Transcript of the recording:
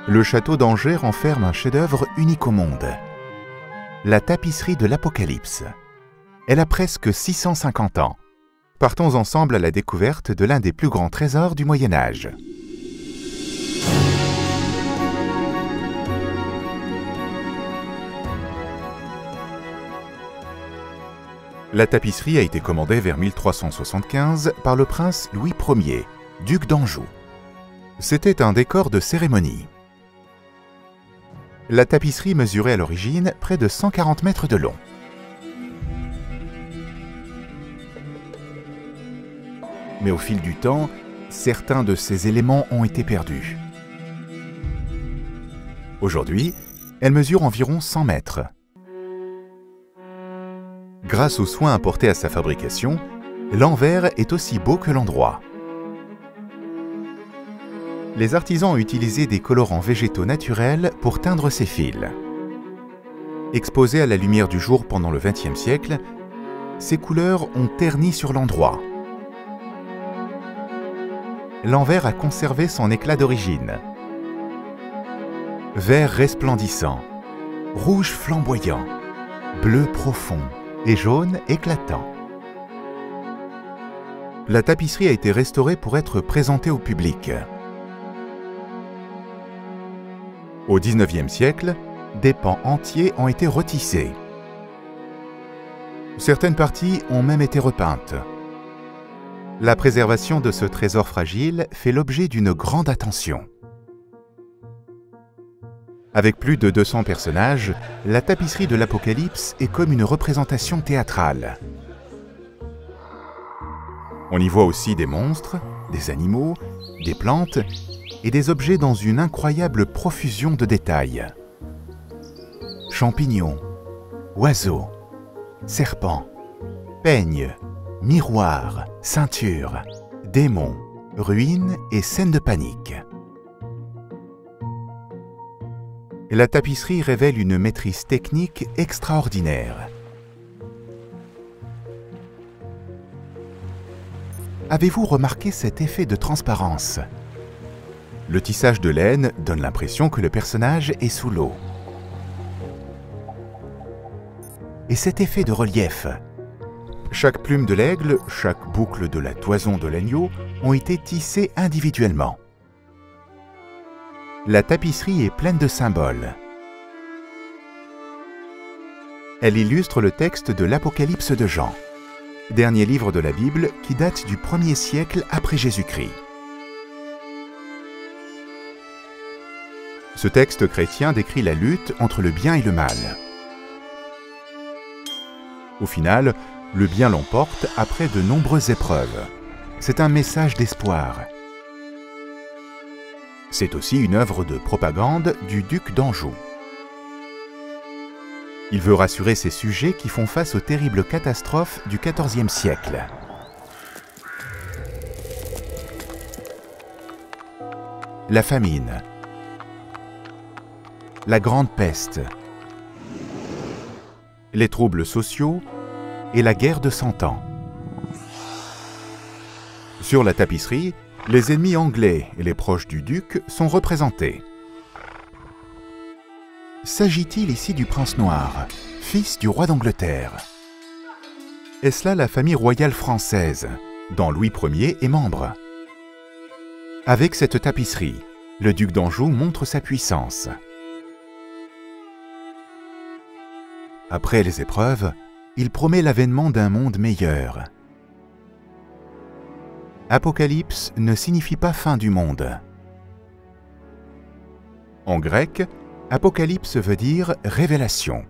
Le château d'Angers renferme un chef-d'œuvre unique au monde. La tapisserie de l'Apocalypse. Elle a presque 650 ans. Partons ensemble à la découverte de l'un des plus grands trésors du Moyen Âge. La tapisserie a été commandée vers 1375 par le prince Louis Ier, duc d'Anjou. C'était un décor de cérémonie. La tapisserie mesurait à l'origine près de 140 mètres de long. Mais au fil du temps, certains de ces éléments ont été perdus. Aujourd'hui, elle mesure environ 100 mètres. Grâce aux soins apportés à sa fabrication, l'envers est aussi beau que l'endroit. Les artisans ont utilisé des colorants végétaux naturels pour teindre ces fils. Exposés à la lumière du jour pendant le XXe siècle, ces couleurs ont terni sur l'endroit. L'envers a conservé son éclat d'origine. Vert resplendissant, rouge flamboyant, bleu profond et jaune éclatant. La tapisserie a été restaurée pour être présentée au public. Au XIXe siècle, des pans entiers ont été retissés. Certaines parties ont même été repeintes. La préservation de ce trésor fragile fait l'objet d'une grande attention. Avec plus de 200 personnages, la tapisserie de l'Apocalypse est comme une représentation théâtrale. On y voit aussi des monstres, des animaux, des plantes et des objets dans une incroyable profusion de détails. Champignons, oiseaux, serpents, peignes, miroirs, ceintures, démons, ruines et scènes de panique. La tapisserie révèle une maîtrise technique extraordinaire. Avez-vous remarqué cet effet de transparence? Le tissage de laine donne l'impression que le personnage est sous l'eau. Et cet effet de relief. Chaque plume de l'aigle, chaque boucle de la toison de l'agneau ont été tissées individuellement. La tapisserie est pleine de symboles. Elle illustre le texte de l'Apocalypse de Jean, dernier livre de la Bible qui date du 1er siècle après Jésus-Christ. Ce texte chrétien décrit la lutte entre le bien et le mal. Au final, le bien l'emporte après de nombreuses épreuves. C'est un message d'espoir. C'est aussi une œuvre de propagande du duc d'Anjou. Il veut rassurer ses sujets qui font face aux terribles catastrophes du XIVe siècle. La famine, la grande peste, les troubles sociaux et la guerre de 100 ans. Sur la tapisserie, les ennemis anglais et les proches du duc sont représentés. S'agit-il ici du prince noir, fils du roi d'Angleterre? Est-ce là la famille royale française, dont Louis Ier est membre? Avec cette tapisserie, le duc d'Anjou montre sa puissance. Après les épreuves, il promet l'avènement d'un monde meilleur. Apocalypse ne signifie pas fin du monde. En grec, Apocalypse veut dire révélation.